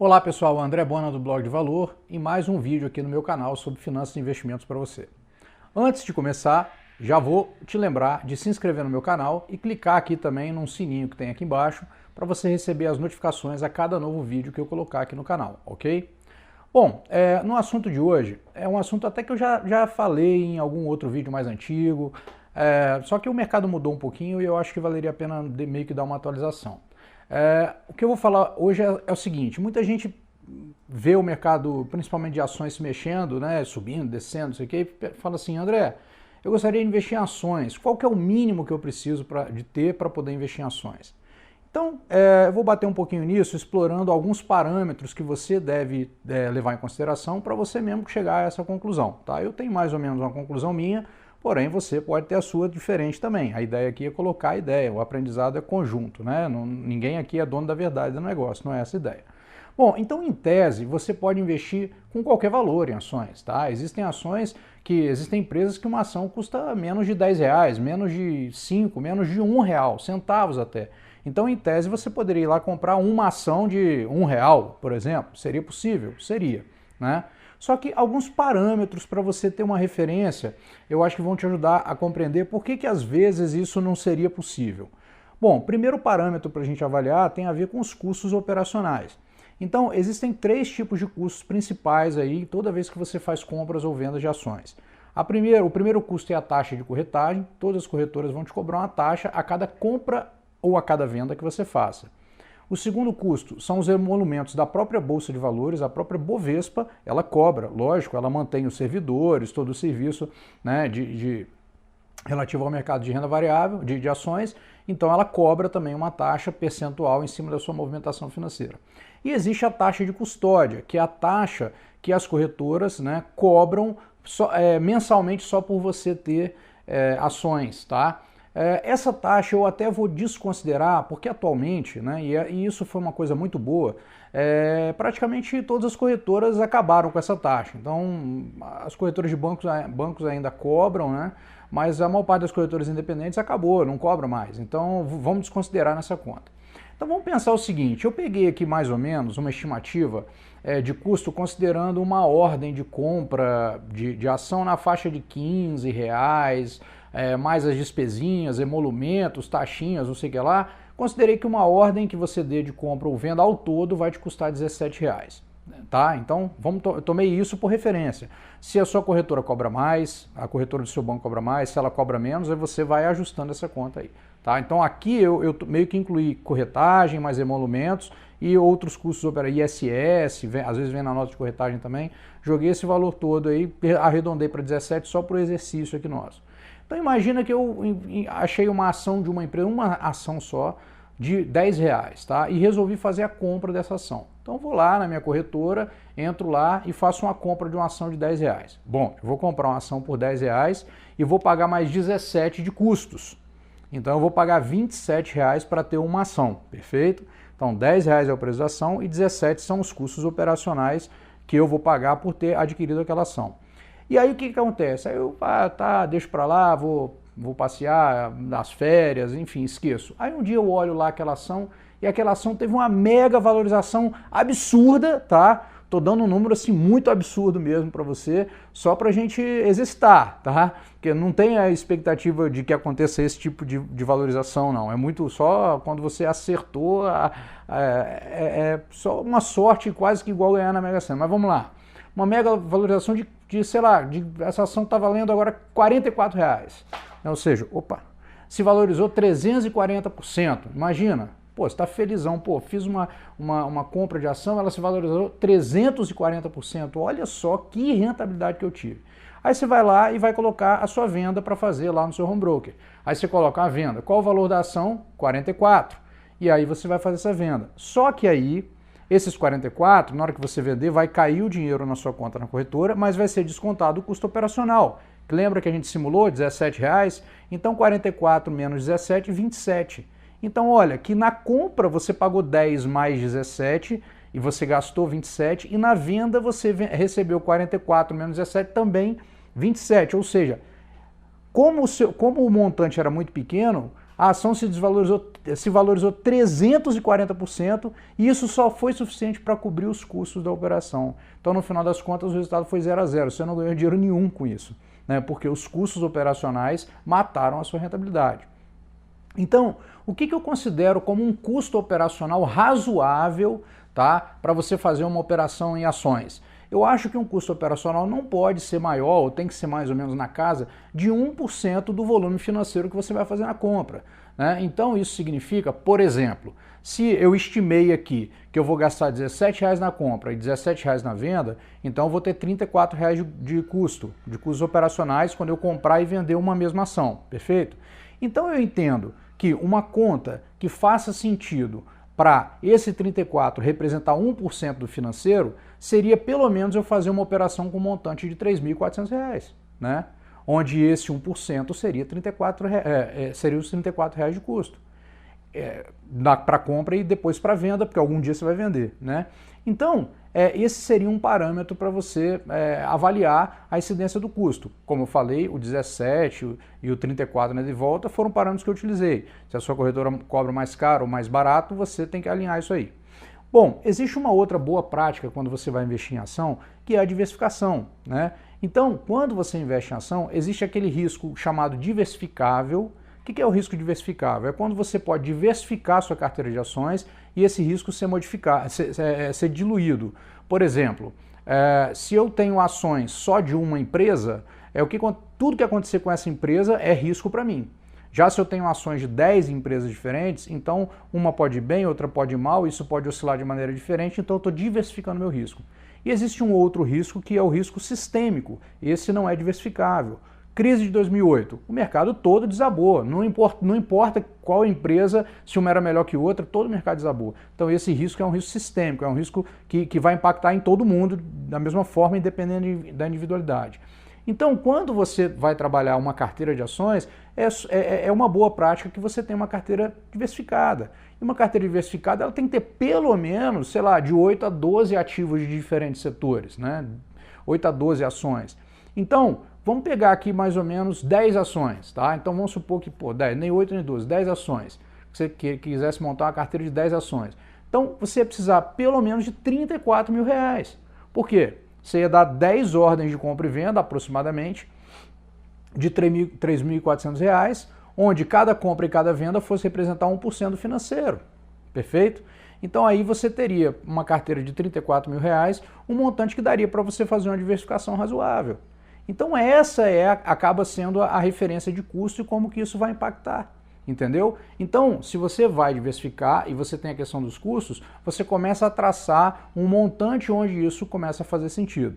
Olá pessoal, André Bona do Blog de Valor e mais um vídeo aqui no meu canal sobre finanças e investimentos para você. Antes de começar, já vou te lembrar de se inscrever no meu canal e clicar aqui também num sininho que tem aqui embaixo para você receber as notificações a cada novo vídeo que eu colocar aqui no canal, ok? Bom, no assunto de hoje, é um assunto até que eu já falei em algum outro vídeo mais antigo, só que o mercado mudou um pouquinho e eu acho que valeria a pena meio que dar uma atualização. O que eu vou falar hoje é o seguinte, muita gente vê o mercado, principalmente de ações, se mexendo, né, subindo, descendo, não sei o que, e fala assim, André, eu gostaria de investir em ações, qual que é o mínimo que eu preciso de ter para poder investir em ações? Então, eu vou bater um pouquinho nisso, explorando alguns parâmetros que você deve levar em consideração para você mesmo chegar a essa conclusão. Tá? Eu tenho mais ou menos uma conclusão minha, porém você pode ter a sua diferente também. A ideia aqui é colocar a ideia, o aprendizado é conjunto, né? Ninguém aqui é dono da verdade do negócio, não é essa a ideia. Bom, então em tese você pode investir com qualquer valor em ações, tá? Existem empresas que uma ação custa menos de R$10, menos de 5, menos de R$1, centavos até. Então, em tese, você poderia ir lá comprar uma ação de R$1, por exemplo. Seria possível? Seria, né? Só que alguns parâmetros para você ter uma referência, eu acho que vão te ajudar a compreender por que às vezes isso não seria possível. Bom, primeiro parâmetro para a gente avaliar tem a ver com os custos operacionais. Então, existem três tipos de custos principais aí toda vez que você faz compras ou vendas de ações. O primeiro custo é a taxa de corretagem. Todas as corretoras vão te cobrar uma taxa a cada compra ou a cada venda que você faça. O segundo custo são os emolumentos da própria Bolsa de Valores, a própria Bovespa, ela cobra, lógico, ela mantém os servidores, todo o serviço, né, relativo ao mercado de renda variável, de ações, então ela cobra também uma taxa percentual em cima da sua movimentação financeira. E existe a taxa de custódia, que é a taxa que as corretoras, né, cobram mensalmente só por você ter ações, tá? Essa taxa eu até vou desconsiderar, porque atualmente, né, e isso foi uma coisa muito boa, praticamente todas as corretoras acabaram com essa taxa. Então, as corretoras de bancos ainda cobram, né, mas a maior parte das corretoras independentes acabou, não cobra mais. Então, vamos desconsiderar nessa conta. Então, vamos pensar o seguinte, eu peguei aqui mais ou menos uma estimativa de custo considerando uma ordem de compra de ação na faixa de R$15, mais as despesinhas, emolumentos, taxinhas, não sei o que lá, considerei que uma ordem que você dê de compra ou venda ao todo vai te custar R$17. Tá? Então, eu tomei isso por referência. Se a sua corretora cobra mais, a corretora do seu banco cobra mais, se ela cobra menos, aí você vai ajustando essa conta aí. Tá? Então aqui eu meio que incluí corretagem, mais emolumentos e outros custos operacionais, ISS, às vezes vem na nota de corretagem também. Joguei esse valor todo aí, arredondei para 17 só por exercício aqui nosso. Então imagina que eu achei uma ação de uma empresa, uma ação só, de R$10, tá? E resolvi fazer a compra dessa ação. Então vou lá na minha corretora, entro lá e faço uma compra de uma ação de R$10. Bom, eu vou comprar uma ação por R$10 e vou pagar mais 17 de custos. Então eu vou pagar R$27 para ter uma ação, perfeito? Então R$10 é o preço da ação e 17 são os custos operacionais que eu vou pagar por ter adquirido aquela ação. E aí o que acontece? Aí eu, deixo para lá, vou passear nas férias, enfim, esqueço. Aí um dia eu olho lá aquela ação e aquela ação teve uma mega valorização absurda, tá? Tô dando um número assim muito absurdo mesmo para você, só para a gente exercitar, tá? Porque não tem a expectativa de que aconteça esse tipo de valorização, não. É muito só quando você acertou, é só uma sorte quase que igual ganhar na Mega Sena. Mas vamos lá. Uma mega valorização sei lá, essa ação está valendo agora R$44. Ou seja, se valorizou 340%. Imagina, pô, você está felizão, pô, fiz uma compra de ação, ela se valorizou 340%. Olha só que rentabilidade que eu tive. Aí você vai lá e vai colocar a sua venda para fazer lá no seu home broker. Aí você coloca a venda. Qual o valor da ação? 44. E aí você vai fazer essa venda. Só que aí esses 44, na hora que você vender, vai cair o dinheiro na sua conta na corretora, mas vai ser descontado o custo operacional. Lembra que a gente simulou R$17? Então 44 menos 17, 27. Então olha, que na compra você pagou 10 mais 17 e você gastou 27, e na venda você recebeu 44 menos 17 também 27. Ou seja, como o montante era muito pequeno, a ação se valorizou 340% e isso só foi suficiente para cobrir os custos da operação. Então, no final das contas, o resultado foi 0 a 0. Você não ganhou dinheiro nenhum com isso, né? Porque os custos operacionais mataram a sua rentabilidade. Então, o que eu considero como um custo operacional razoável, tá, para você fazer uma operação em ações? Eu acho que um custo operacional não pode ser maior, ou tem que ser mais ou menos na casa, de 1% do volume financeiro que você vai fazer na compra, né? Então isso significa, por exemplo, se eu estimei aqui que eu vou gastar R$17 na compra e R$17 na venda, então eu vou ter R$34 de custos operacionais quando eu comprar e vender uma mesma ação, perfeito? Então eu entendo que uma conta que faça sentido para esse 34 representar 1% do financeiro, seria pelo menos eu fazer uma operação com um montante de R$3.400, né? Onde esse 1% seria seria os R$34 de custo. Para compra e depois para venda, porque algum dia você vai vender, né? Então, esse seria um parâmetro para você avaliar a incidência do custo. Como eu falei, o 17 e o 34 de volta foram parâmetros que eu utilizei. Se a sua corretora cobra mais caro ou mais barato, você tem que alinhar isso aí. Bom, existe uma outra boa prática quando você vai investir em ação, que é a diversificação, né? Então, quando você investe em ação, existe aquele risco chamado diversificável. O que é o risco diversificável? É quando você pode diversificar a sua carteira de ações e esse risco ser diluído. Por exemplo, se eu tenho ações só de uma empresa, tudo que acontecer com essa empresa é risco para mim. Já se eu tenho ações de 10 empresas diferentes, então uma pode ir bem, outra pode ir mal, isso pode oscilar de maneira diferente, então eu estou diversificando meu risco. E existe um outro risco que é o risco sistêmico, esse não é diversificável. Crise de 2008, o mercado todo desabou, não importa qual empresa, se uma era melhor que outra, todo o mercado desabou. Então esse risco é um risco sistêmico, é um risco que vai impactar em todo mundo da mesma forma, independente da individualidade. Então, quando você vai trabalhar uma carteira de ações, é uma boa prática que você tenha uma carteira diversificada. E uma carteira diversificada ela tem que ter pelo menos, sei lá, de 8 a 12 ativos de diferentes setores, né? 8 a 12 ações. Então, vamos pegar aqui mais ou menos 10 ações, tá? Então vamos supor que, 10, nem 8 nem 12, 10 ações. Se você quisesse montar uma carteira de 10 ações. Então, você ia precisar pelo menos de R$34 mil. Por quê? Você ia dar 10 ordens de compra e venda, aproximadamente, de R$3.400, onde cada compra e cada venda fosse representar 1% do financeiro. Perfeito? Então aí você teria uma carteira de R$34 mil, um montante que daria para você fazer uma diversificação razoável. Então essa acaba sendo a referência de custo e como que isso vai impactar. Entendeu? Então, se você vai diversificar e você tem a questão dos custos, você começa a traçar um montante onde isso começa a fazer sentido.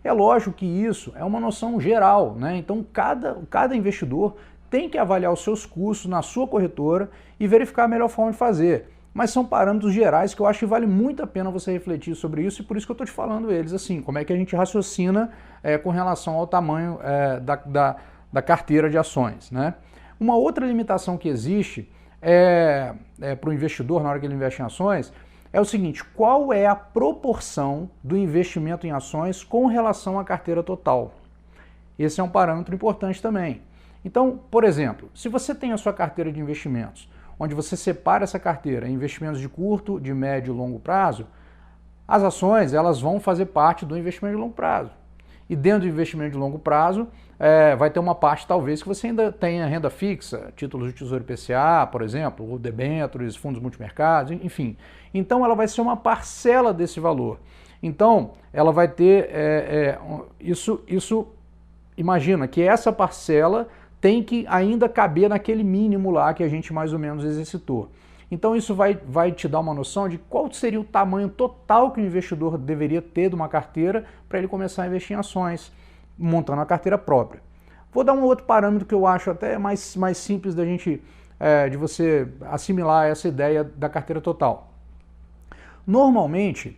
É lógico que isso é uma noção geral, né? Então, cada investidor tem que avaliar os seus custos na sua corretora e verificar a melhor forma de fazer. Mas são parâmetros gerais que eu acho que vale muito a pena você refletir sobre isso e por isso que eu estou te falando eles assim, como é que a gente raciocina com relação ao tamanho da carteira de ações, né? Uma outra limitação que existe para o investidor na hora que ele investe em ações é o seguinte: qual é a proporção do investimento em ações com relação à carteira total? Esse é um parâmetro importante também. Então, por exemplo, se você tem a sua carteira de investimentos, onde você separa essa carteira em investimentos de curto, de médio e longo prazo, as ações elas vão fazer parte do investimento de longo prazo. E dentro do investimento de longo prazo, vai ter uma parte talvez que você ainda tenha renda fixa, títulos de Tesouro IPCA, por exemplo, ou debêntures, fundos multimercados, enfim. Então ela vai ser uma parcela desse valor. Então ela vai ter imagina que essa parcela tem que ainda caber naquele mínimo lá que a gente mais ou menos exercitou. Então isso vai te dar uma noção de qual seria o tamanho total que o investidor deveria ter de uma carteira para ele começar a investir em ações, montando a carteira própria. Vou dar um outro parâmetro que eu acho até mais simples da gente, de você assimilar essa ideia da carteira total. Normalmente,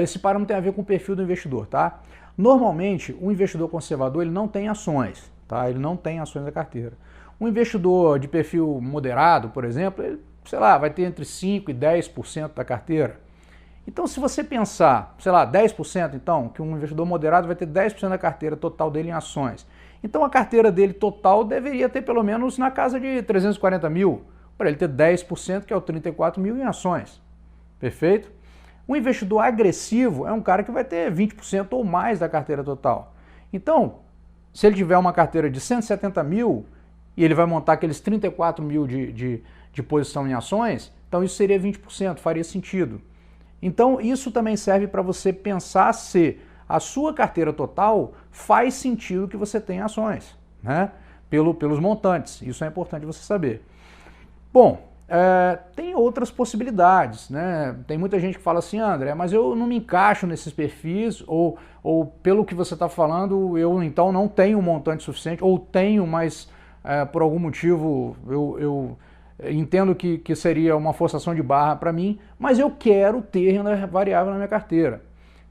esse parâmetro tem a ver com o perfil do investidor, tá? Normalmente, o investidor conservador ele não tem ações, tá? Ele não tem ações da carteira. Um investidor de perfil moderado, por exemplo, ele, sei lá, vai ter entre 5% e 10% da carteira. Então, se você pensar, sei lá, 10%, então, que um investidor moderado vai ter 10% da carteira total dele em ações, Então a carteira dele total deveria ter pelo menos na casa de 340 mil, para ele ter 10%, que é o 34 mil em ações. Perfeito? Um investidor agressivo é um cara que vai ter 20% ou mais da carteira total. Então, se ele tiver uma carteira de 170 mil e ele vai montar aqueles 34 mil de posição em ações, então isso seria 20%, faria sentido. Então isso também serve para você pensar se a sua carteira total faz sentido que você tenha ações, né? Pelos montantes, isso é importante você saber. Bom, tem outras possibilidades, né? Tem muita gente que fala assim, André, mas eu não me encaixo nesses perfis, ou pelo que você está falando, eu então não tenho um montante suficiente, ou tenho, mas por algum motivo eu entendo que seria uma forçação de barra para mim, mas eu quero ter renda variável na minha carteira.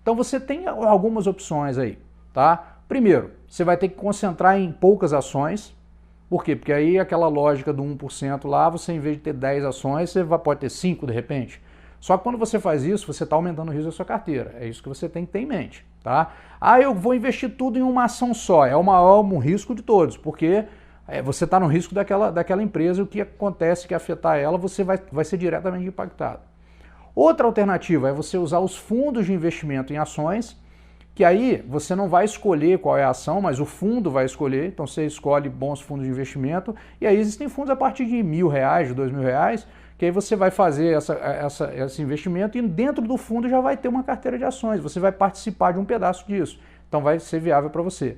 Então você tem algumas opções aí, tá? Primeiro, você vai ter que concentrar em poucas ações. Por quê? Porque aí aquela lógica do 1% lá, você em vez de ter 10 ações, você pode ter 5 de repente. Só que quando você faz isso, você está aumentando o risco da sua carteira. É isso que você tem que ter em mente, tá? Ah, eu vou investir tudo em uma ação só. É o maior risco de todos, porque você está no risco daquela empresa e o que acontece que afetar ela, você vai ser diretamente impactado. Outra alternativa é você usar os fundos de investimento em ações, que aí você não vai escolher qual é a ação, mas o fundo vai escolher, então você escolhe bons fundos de investimento, e aí existem fundos a partir de R$1.000, de R$2.000, que aí você vai fazer esse investimento e dentro do fundo já vai ter uma carteira de ações, você vai participar de um pedaço disso, então vai ser viável para você.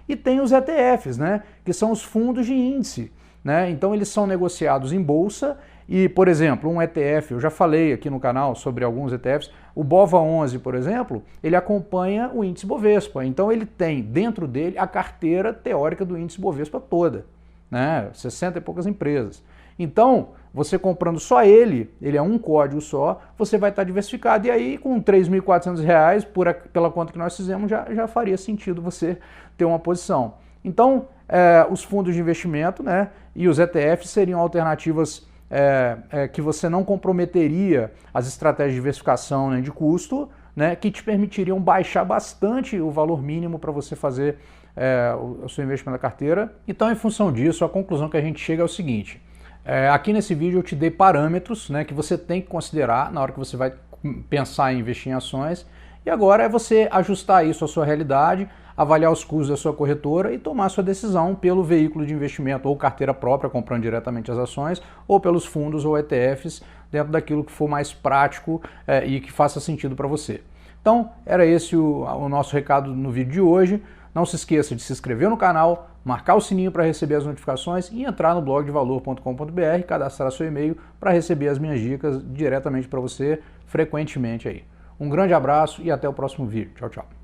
E tem os ETFs, né, que são os fundos de índice, né, então eles são negociados em bolsa e, por exemplo, um ETF, eu já falei aqui no canal sobre alguns ETFs, o BOVA11, por exemplo, ele acompanha o índice Bovespa, então ele tem dentro dele a carteira teórica do índice Bovespa toda, né, 60 e poucas empresas. Então, você comprando só ele é um código só, você vai estar diversificado e aí com R$3.400 pela conta que nós fizemos já faria sentido você ter uma posição. Então, os fundos de investimento, né, e os ETFs seriam alternativas que você não comprometeria as estratégias de diversificação, né, de custo, né, que te permitiriam baixar bastante o valor mínimo para você fazer o seu investimento na carteira. Então, em função disso, a conclusão que a gente chega é o seguinte: aqui nesse vídeo eu te dei parâmetros, né, que você tem que considerar na hora que você vai pensar em investir em ações, e agora é você ajustar isso à sua realidade, avaliar os custos da sua corretora e tomar sua decisão pelo veículo de investimento ou carteira própria, comprando diretamente as ações, ou pelos fundos ou ETFs, dentro daquilo que for mais prático e que faça sentido para você. Então, era esse o nosso recado no vídeo de hoje. Não se esqueça de se inscrever no canal, marcar o sininho para receber as notificações e entrar no blogdevalor.com.br, cadastrar seu e-mail para receber as minhas dicas diretamente para você frequentemente aí. Um grande abraço e até o próximo vídeo. Tchau, tchau.